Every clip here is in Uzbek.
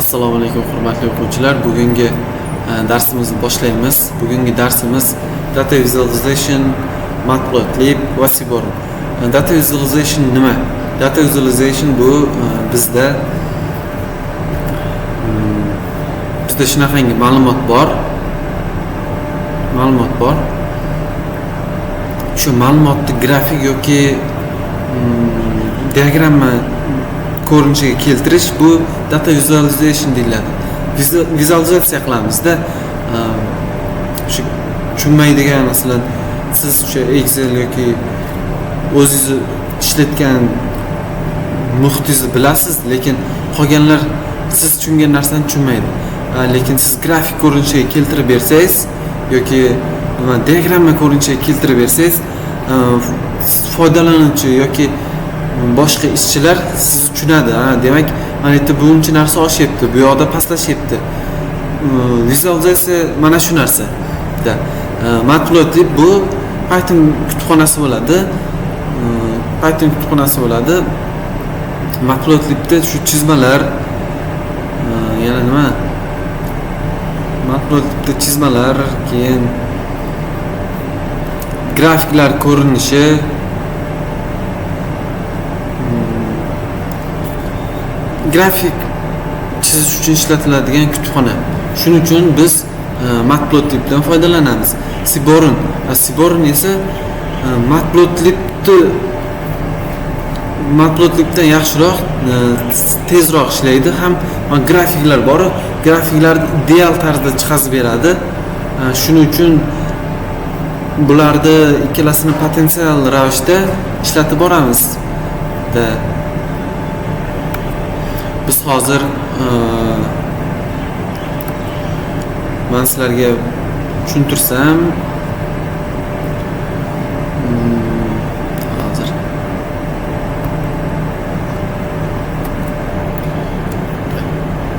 Assalomu alaykum hurmatli o'quvchilar. Bugungi darsimizni boshlaymiz. Bugungi darsimiz Data Visualization, Matplotlib va Seaborn. Data Visualization nima? Data Visualization bu bizda shunaqangi ma'lumot bor. Shu ma'lumotni grafik yoki diagramma ko'rinishiga keltirish bu data visualization deyiladi. Vizualizatsiya qilamizda shu tushunmaydigan, masalan, siz o'sha Excel yoki o'zingiz ishlatgan muhitingizni bilasiz, lekin qolganlar siz tushungan narsani tushunmaydi. Lekin siz grafik ko'rinishiga keltirib bersangiz yoki diagramma ko'rinishiga keltirib bersangiz, foydalanuvchi yoki boshqa ishchilar sizni tushunadi. Demak, mana yerda buncha narsa oshyapti, bu yoqda pastlashyapti. Vizualizatsiya mana shu narsa. Matplotlib bu Python kutubxonasi bo'ladi. Matplotlibda shu chizmalar, yana nima? Matplotlibda chizmalar, keyin grafiklar ko'rinishi, grafik chizish uchun ishlatiladigan kutubxona. Shuning uchun biz Matplotlibdan foydalanamiz. Seaborn esa Matplotlibdan yaxshiroq, tezroq ishlaydi. Ham grafiklar bor, grafiklarni ideal tarzda chiqazib beradi. Shuning uchun bularni ikkalasini potensial ravishda ishlatib boramiz. Biz hozir men sizlarga tushuntirsam, hozir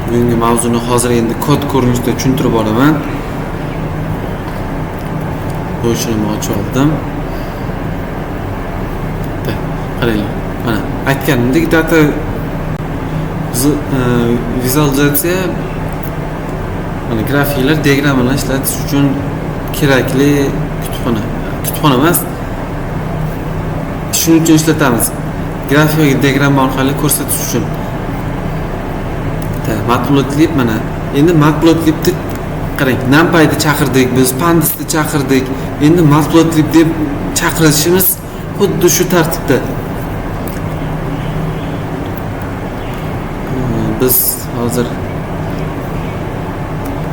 bugungi mavzuni hozir endi kod ko'rinishida tushuntirib boraman. Bo'shini ochib oldim. Qaranglar. Mana aytganimdek, data vizualizatsiya grafiklar, diagrammalar ishlatish uchun kerakli kutubxona emas. Shuning uchun ishlatamiz. Grafik va diagramma orqali ko'rsatish uchun. Matplotlib mana. Endi Matplotlibni qarang, NumPy'ni chaqirdik, biz Pandas'ni chaqirdik. Endi Matplotlib deb chaqirishimiz xuddi shu tartibda. Biz hozir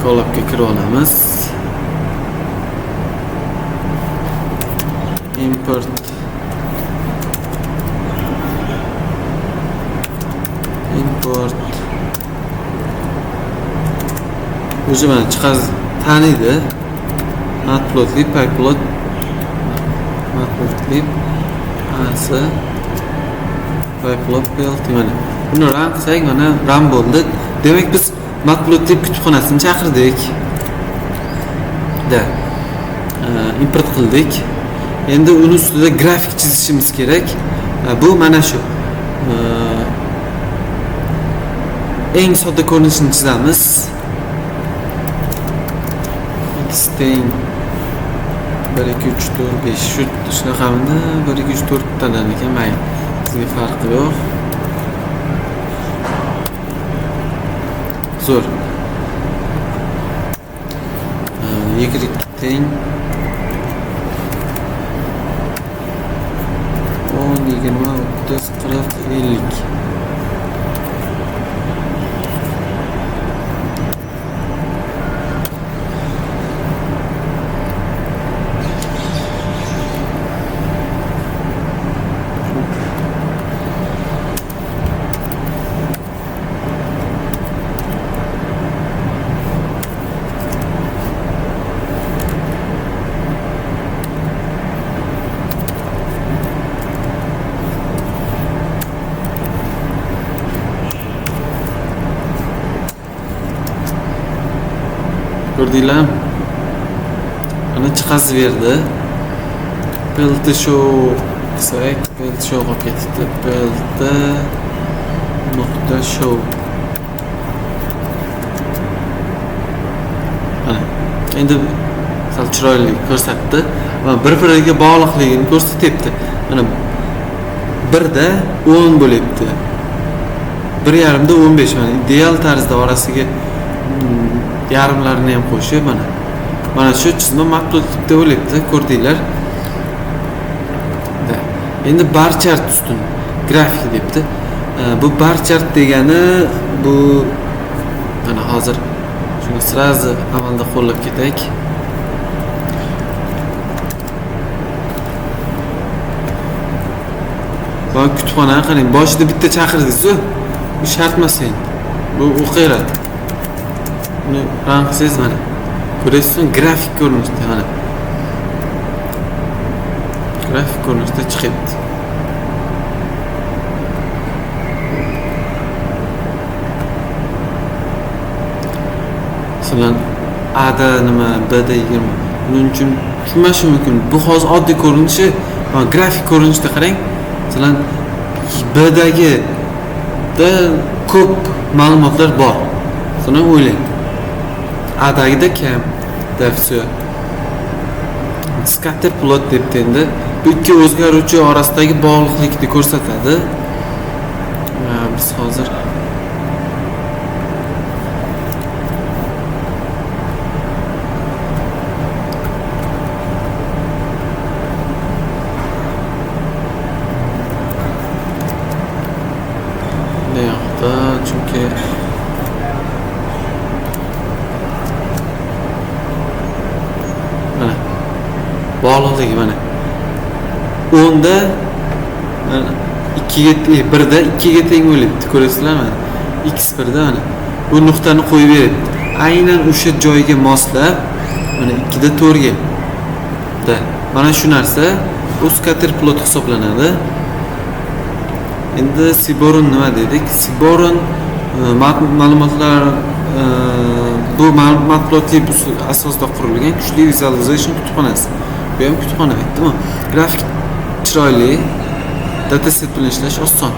Colabga kirib olamiz. Import o'zi mana chiqaz taniydi. Matplotlib, Matplotlib pyplot mana. Buni run qilsak, mana run bo'ldi. Demak, biz Matplotlib kutubxonasini chaqirdik. Import qildik. Endi uni ustida grafik chizishimiz kerak. Bu mana shu. Eng sodda ko'rinishini chizamiz. X-teng 1 2 3 4 5 shunaqamida 1 2 3 4 tadan ekan, mayli. Sizga farqi yo'q. Zo'r. Y teng 10 20 30 40 50. Ko'rdinglar? Ana chiqazib berdi. Build show qilsak, build show qolib ketdi. Build show. endi sal chiroyli ko'rsatdi va bir-biriga bog'liqligini ko'rsatyapti. Mana 1da 10 bo'lyapti. 1,5da 15. Mana ideal tarzda orasiga yarimlarini ham qo'shib mana shu chizma matbuotlikda bo'lyapti, ko'rdinglar. Endi bar chart ustun grafik debdi. Bu bar chart degani bu mana hozir shuni sразу amalda qo'llab ketaylik. Va kutubxona qarang, boshida bitta chaqirdingiz-ku. Bu shart emas endi. Bu o'qiyveradi. Buni rang qilsangiz mana. Ko'rasizmi? Grafik ko'rinishda mana. Grafik ko'rinishda chiqyapti. Masalan, A da nima, B da 20. Buning uchun tushunmashi mumkin. Bu hozir oddiy ko'rinishi, grafik ko'rinishda qarang. Masalan, B dagi da ko'p ma'lumotlar bor. Shuni o'ylang. A dagida kam. Dafsi. Scatter plot deb endi bu ikki o'zgaruvchi orasidagi bog'liqlikni ko'rsatadi. Biz hozir chunki mana bog'liqligi mana 10da 2ga 1da 2ga teng bo'lyapti, ko'rasizlarmi? x1da mana bu nuqtani qo'yib beradi. Aynan o'sha joyga moslab mana 2da 4ga da mana shu narsa o'z scatter plot hisoblanadi. Endi Seborn nima dedik? Seborn ma'lumotlar bu matbuotlik asosida qurilgan kuchli vizualization kutubxonasi. Bu ham kutubxona aytdimi? Grafik chiroyli, dataset bilan ishlash oson.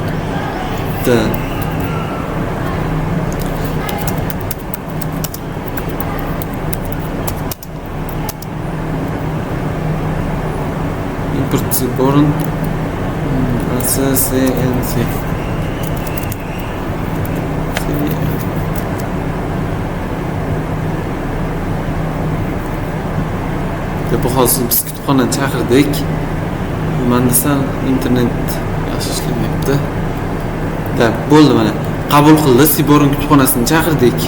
Import Seborn CNC. Bu hozir biz kutubxonani chaqirdik. Menda sal internet yaxshi ishlamayapti. Bo'ldi mana. Qabul qildi, Seborn kutubxonasini chaqirdik.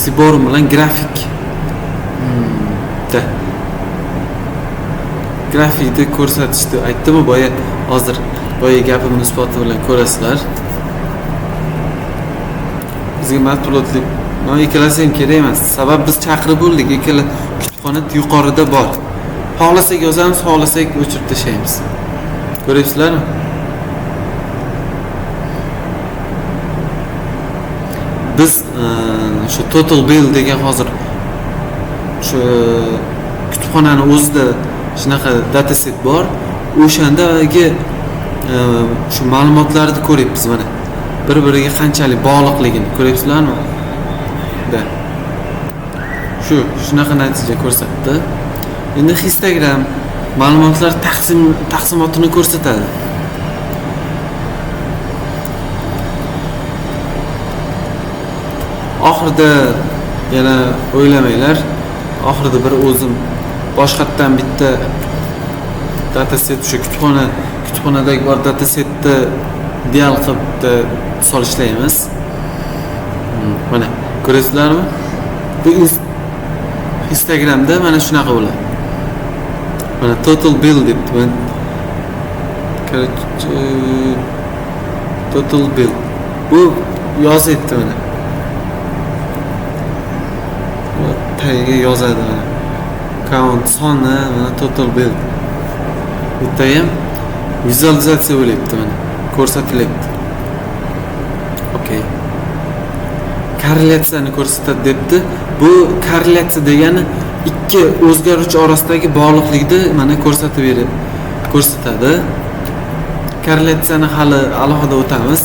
Seborn bilan grafik. Grafikni ko'rsatishni aytdimi boya, hozir boya gapimni isboti bilan ko'rasizlar. Bizga matbuotlik mana ikkalasi ham kerak emas. Sabab biz chaqirib bo'ldik, ikkala kutubxona yuqorida bor. Xohlasak yozamiz, xohlasak o'chirib tashlaymiz. Ko'ryapsizlarmi? Biz shu total bill degan hozir shu kutubxonani o'zida shunaqa dataset bor. O'shandagi shu ma'lumotlarni ko'ryapmiz mana. Bir-biriga qanchalik bog'liqligini ko'ryapsizlarmi? Shunaqa natija ko'rsatdi. Endi Instagram ma'lumotlar taqsimotini ko'rsatadi. Oxirida yana o'ylamanglar. Oxirida bir o'zim boshqatdan bitta dataset o'sha kutubxonadagi bor datasetni dial qilib solishlaymiz. Mana ko'rasizlarmi? Bu Instagramda mana shunaqa bo'ladi. Mana total bill debdi. Total bill. Bu yozyapti mana. Tagiga yozadi mana. Count soni mana total bill. Bitta ham vizualizatsiya bo'lyapti mana. Ko'rsatilyapti. Okay. Korrelyatsiyani ko'rsatadi debdi. Bu korrelyatsiya degani ikki o'zgaruvchi orasidagi bog'liqlikni mana ko'rsatadi. Korrelyatsiyani hali alohida o'tamiz.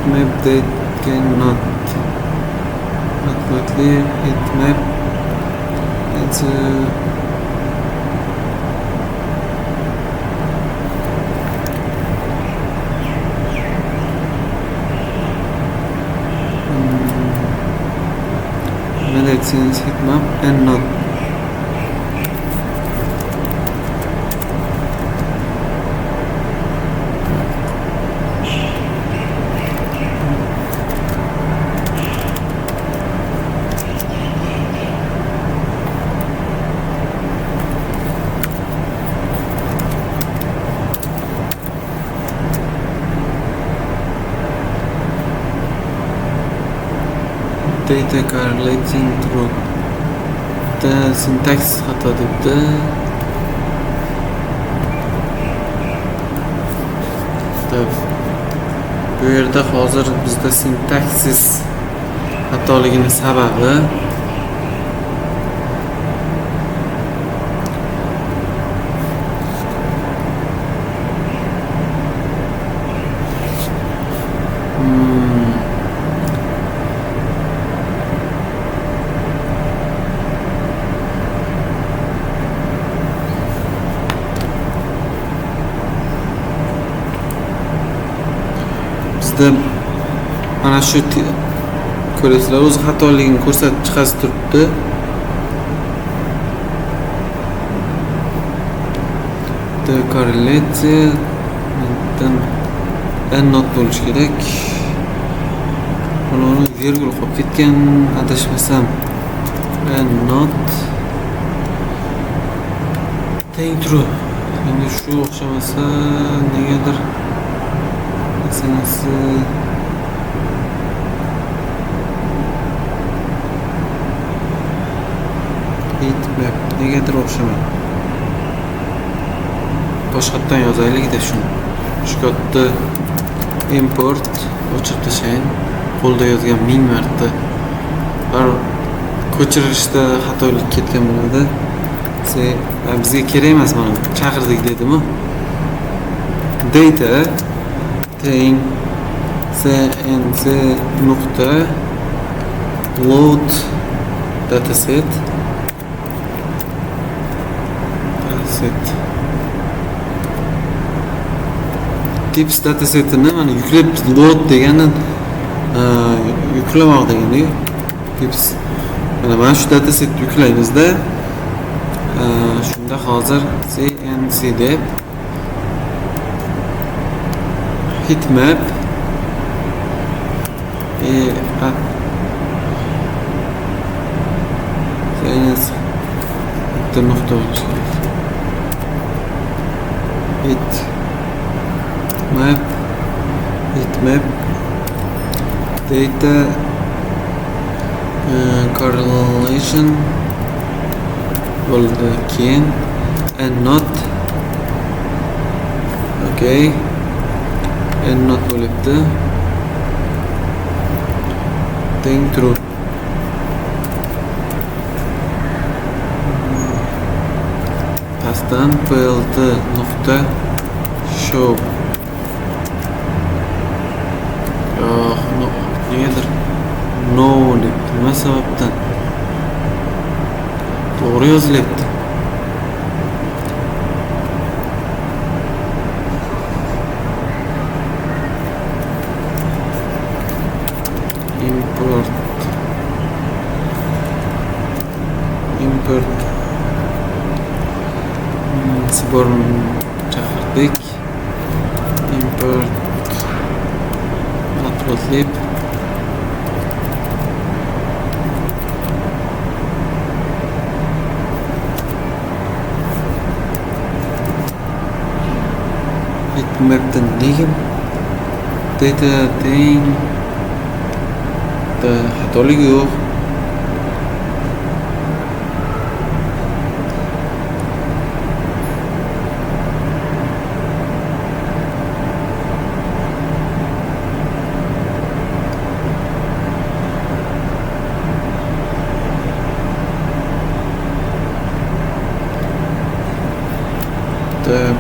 Heatmap date cannot accurately heatmap. It's medicines heatmap and not. Data correlating through the syntax xato debdi. Bu yerda hozir bizda sintaksis xatoligini sababi bizda mana shu ko'rasizlar, o'zi xatoligini ko'rsatib chiqarib turibdi. The correlate and not bo'lishi kerak. Uni virgul qolib ketgan, adashmasam. And not teng true. Endi shu o'xshamasa negadir sanasi heatmap negadir o'xshamaydi. Boshqatdan yozaylik-da shuni. Shu yerda import o'chirib tashlang. Qo'lda yozgan 1000 marta. Ko'chirishda xatolik ketgan bo'ladi. Bizga kerak emas, mana chaqirdik dedim-ku. Data teng cnc nuqta load dataset tips datasetini mana yuklab load degani yuklamoq degani tips. Mana shu dataset yuklaymizda shunda hozir cnc deb heatmap nuqta heatmap data correlation bo'ldi keyin and not okay and not bo'libdi teng true. Pastdan plt nuqta show negadir no debdi. Nima sababdan to'g'ri yozilyapti. import sborn chaqirdik. Import matplotlib heatmapdan nega data teng xatoligi yo'q.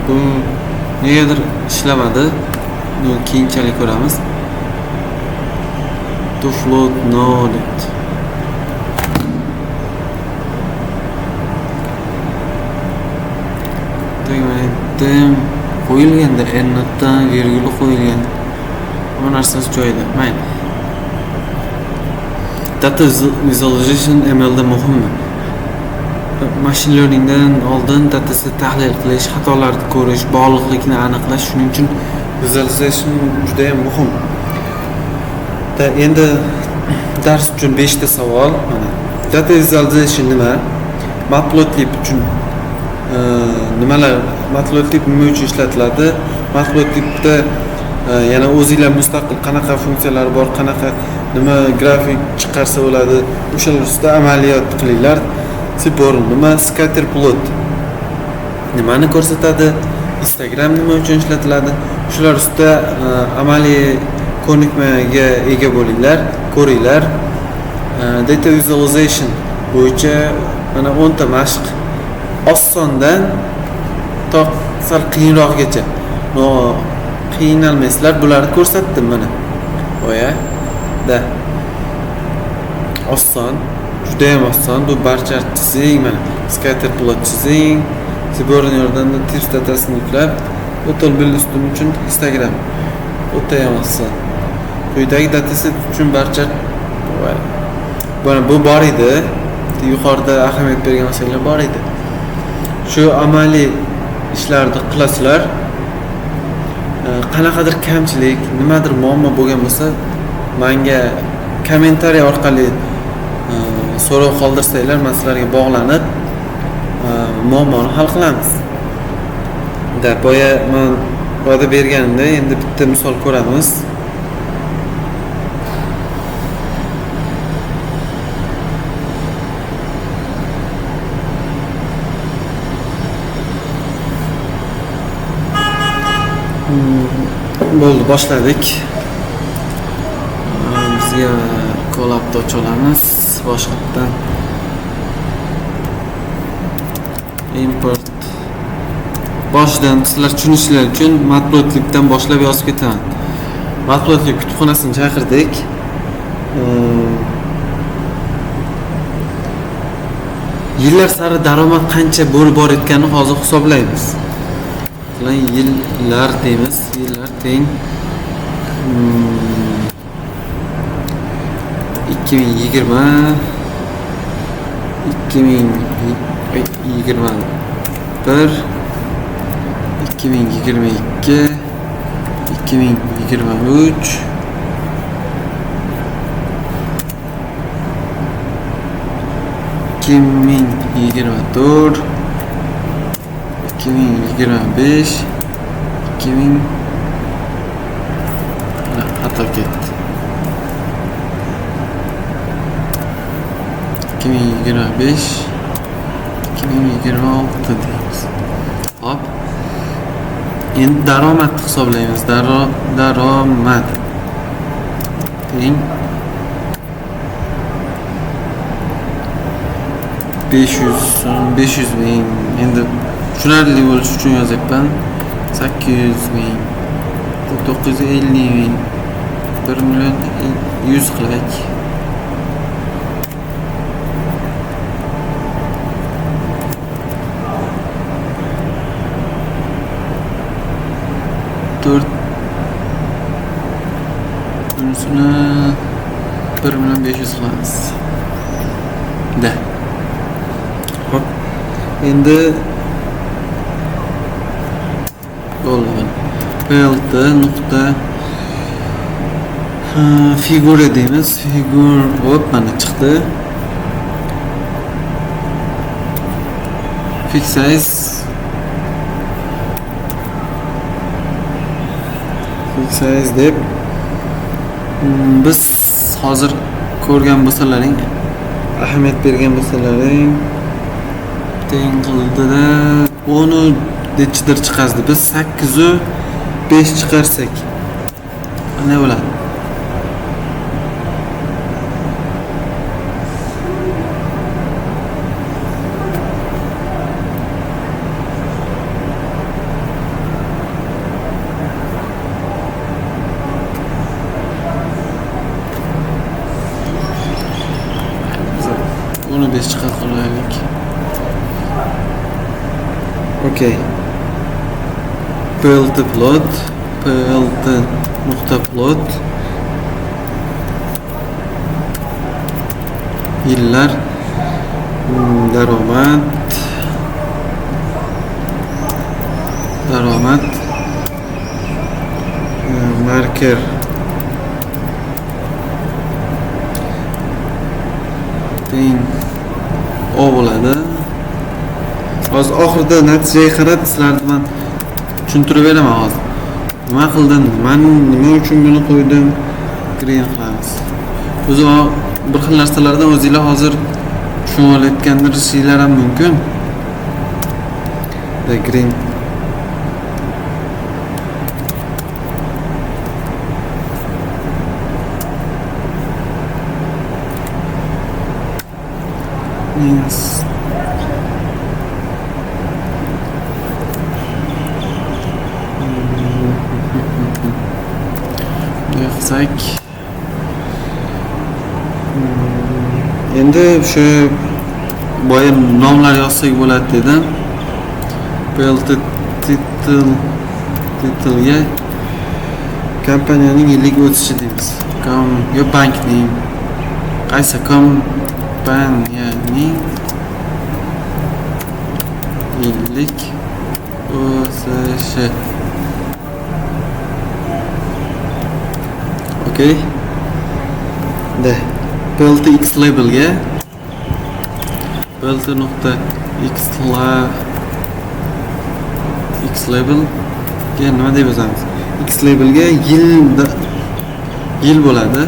Bu negadir ishlamadi. Buni keyinchalik ko'ramiz. to float no debdi. Tegmaydim. Qo'yilganda n-dan virgul qo'yilgan. Bu narsasi joyida. Mayli. Data visualization MLda muhimmi? Machine learningdan oldin datasini tahlil qilish, xatolarni ko'rish, bog'liqlikni aniqlash, shuning uchun visualization juda ham muhim. Endi dars uchun 5 ta savol. Mana data visualization nima? Matplotlib uchun nimalar? Matplotlib nima uchun ishlatiladi? Matplotlibda yana o'zingizlar mustaqil qanaqa funksiyalar bor, qanaqa nima grafik chiqarsa bo'ladi, o'shalar ustida amaliyot qilinglar. Seborn nima? Scatterplot nimani ko'rsatadi? Instagram nima uchun ishlatiladi? Shular ustida amaliy ko'nikmaga ega bo'linglar, ko'ringlar. Data visualization bo'yicha mana 10 ta mashq osondan to sal qiyinroqgacha. Qiynalmaysizlar, bularni ko'rsatdim mana. Da. Oson, juda ham oson. Bu barcha chizing mana. Scatterplot chizing. Seborn yordamida ters datasini yuklab, o'tol bil ustun uchun Instagram. O'ta ham oson. Quyidagi dataset uchun barcha bu bor edi. Yuqorida ahamiyat bergan masalalar bor edi. Shu amaliy ishlarni qilasizlar. Qanaqadir kamchilik, nimadir muammo bo'lgan bo'lsa, menga kommentariy orqali so'rov qoldirsanglar, men sizlarga bog'lanib muammoni hal qilamiz. Boya men va'da berganimda endi bitta misol ko'ramiz. Bo'ldi, boshladik. Bizga kolabni ocha olamiz. Boshqatdan import. Boshidan sizlar tushunishingiz uchun Matplotlibdan boshlab yozib ketaman. Matplotlib kutubxonasini chaqirdik. Yillar sari daromad qancha bo'lib borayotganini hozir hisoblaymiz. Yillar deymiz, yillar teng 2020 2021 2022 2023 2024 2025 2000 xato ketdi. 2025 2026 deymiz. Hop. Endi daromadni hisoblaymiz. Daromad teng 500 ming. Endi tushunarli bo'lish uchun yozyapman. 800 ming, 950 ming, 1 million 100 qilaylik. Bunisini 1 million 500 qilamiz. Hop. Endi bo'ldi. Plt nuqta figura deymiz. Figur hop mana chiqdi. Fix size deb biz hozir ko'rgan bo'lsalaring, ahamiyat bergan bo'lsalaring teng qildida 10 nechidir chiqazdi. Biz 8 u 5 chiqarsak ne bo'ladi? buni 5 qilib qo'yaylik. Okey. PLT plot, PLT nokta plot. Yillar, daromad, marker, teng o bo'ladi. Hozir oxirida natijaga qarab sizlarga men tushuntirib beraman hozir. Nima qildim? Men nima uchun buni qo'ydim? Green qilamiz. O'zi bir xil narsalardan o'zingizlar hozir tushunib olayotgandirsizlar ham mumkin. The green. Yes. Yapsak. Endi shu boya nomlar yozsak bo'ladi dedim. PLT titlga kompaniyaning yillik o'sishi deymiz. Yo bankning qaysi kompaniyaning yillik o'sishi. Okey. De PLT X labelga PLT nokta X label ga nima deb yozamiz? X labelga yil bo'ladi.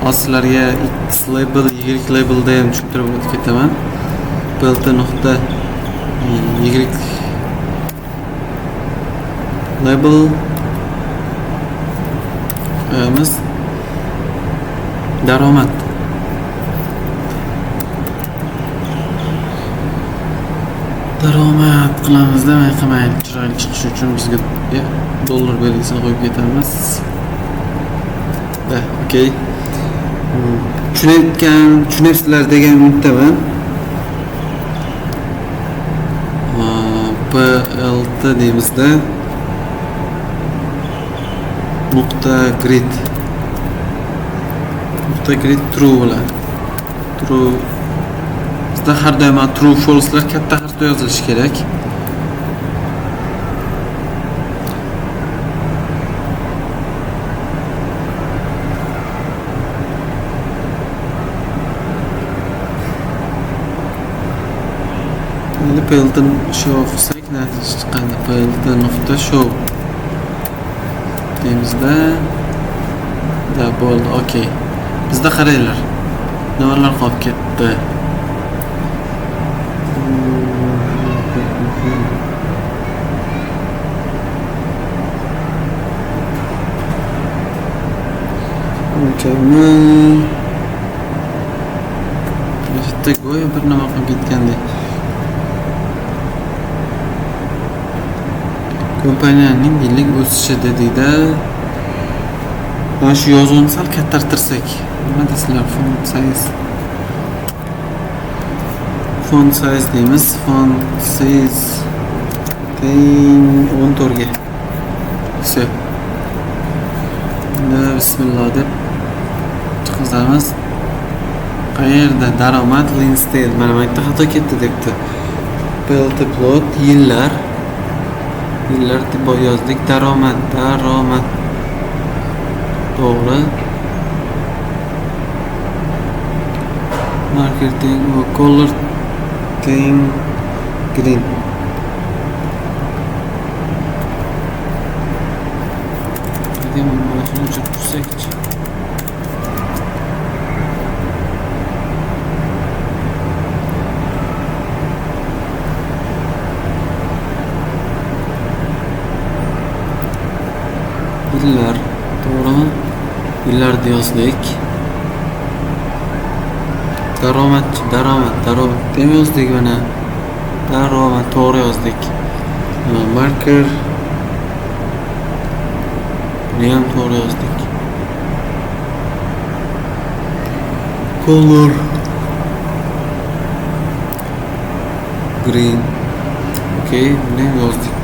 Aslarga X label, Y labelda ham tushuntirib o'tib ketaman. PLT nokta Y label daromad. Daromad qilamiz demay qilmaylik, chiroyli chiqishi uchun bizga dollar belgisini qo'yib ketamiz. Da, okey. Tushunasizlar degan umiddaman. PLT deymizda nokta grid true bo'ladi. True. Bizda har doim true false'lar katta harfda yozilishi kerak. Endi PLT show qilsak natija chiqqanda PLT nokta show deymizda da bo'ldi. Okey. Bizda qaranglar. Nimalar qolib ketdi? Bitta go'yo bir nima qilib ketgandek. Kompaniyaning yillik o'sishi dedikda. Mana shu yozuvni sal kattartirsak, nima deysizlar? Font size deymiz. Font size teng 14 ga. Все. Bismillah deb chiqizamiz. Qayerda daromad Linstead mana bu yerda xato ketdi debdi. PLT plot yillar deb yozdik. Daromad to'g'ri. Marketing va color teng green. Dedim mana shuni chiqarsak. Yillar to'g'rimi? Yillarni yozdik. Daromad deb yozdik mana. Daromad to'g'ri yozdik. Marker buni ham to'g'ri yozdik. green. Okey, buni yozdik.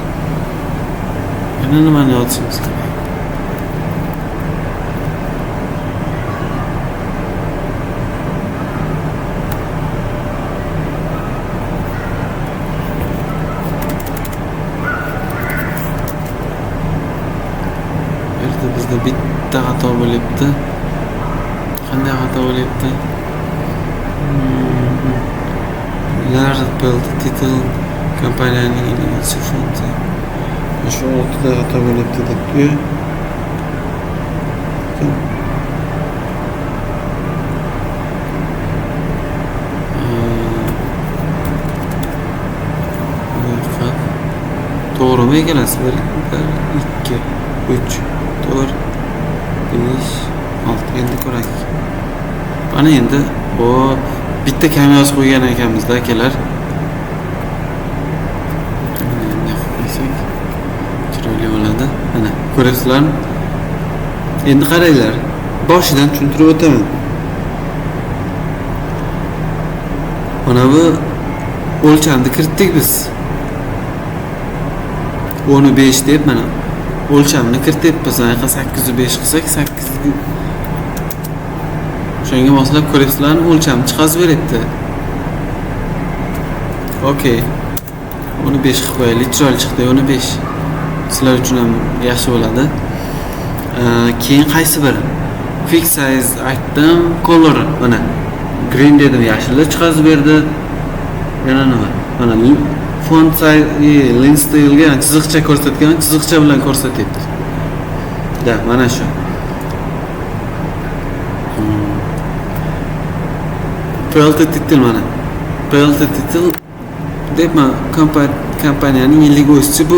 Yana nimani yozishimiz kerak? Bizda bitta xato bo'lyapti. Qanday xato bo'lyapti? Large build title kompaniyaning funksiya. Shu ortida xato bo'lyapti deb-ku. To'g'rimi egalasi? 1, 2, 3, 4, 5, 6. Endi ko'raylik. Mana endi bu bitta kam yozib qo'ygan ekanmiz-da akalar. Endi qo'ysak chiroyli bo'ladi. Mana ko'rasizlarmi? Endi qaranglar. Boshidan tushuntirib o'taman. Mana bu o'lchamni kiritdik biz. 10.5 deb mana o'lchamni kirityapmiz. Mana 805 qilsak 8. Shunga moslab ko'rasizlarmi? O'lchamni chiqazib beryapti. Okey. 10.5 qilib qo'yaylik. Chiroyli chiqdi 10.5. Sizlar uchun ham yaxshi bo'ladi. Keyin qaysi biri? Fix size aytdim, color mana green dedim, yashilni chiqazib berdi. Yana nima? Mana font size, lens style'ga chiziqcha ko'rsatgan, chiziqcha bilan ko'rsatyapti. Da, mana shu. Pelti title mana. Pelti title deb kompaniyaning yillik o'sishi bu.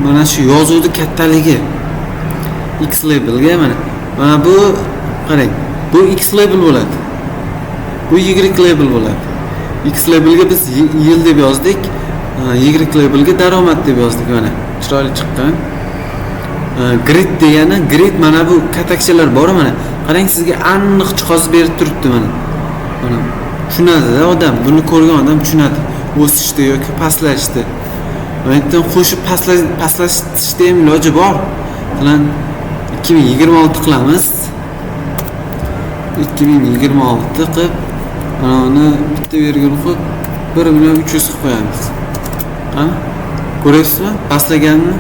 Mana shu yozuvni kattaligi. X labelga mana bu qarang. Bu X label bo'ladi. Bu Y label bo'ladi. X labelga biz yil deb yozdik, Y labelga daromad deb yozdik mana. Chiroyli chiqqan. Grid degani, grid mana bu katakchalar bor mana. Qarang, sizga aniq chiqazib berib turibdi mana. Mana tushunadi odam, buni ko'rgan odam tushunadi. O'sishda yoki pastlashda. Mendan qo'shib pastlashda ham iloji bor. Bilan 2026 qilamiz. 2026 qilib mana uni bitta virgul qo'yib 1.300 qilib qo'yamiz. Qani? Ko'ryapsizmi? Pastlaganini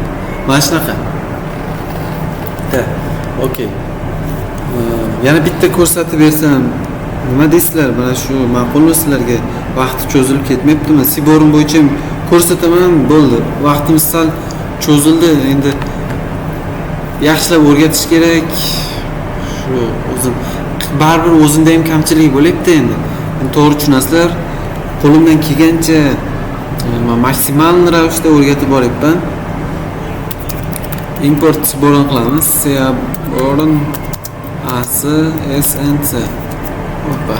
mana shunaqa. Okey. Yana bitta ko'rsatib bersam, nima deysizlar? Mana shu ma'qulmi sizlarga? Vaqti cho'zilib ketmayaptimi? Siborim bo'yicha ko'rsataman, bo'ldi. Vaqtimiz sal cho'zildi. Endi yaxshilab o'rgatish kerak. Shu o'zim baribir o'zimda ham kamchilik bo'lyapti endi. To'g'ri tushunasizlar. Qo'limdan kelgancha maksimal ravishda o'rgatib boryapman. Import Siborim qilamiz. Siborim ASNC. Hoppa.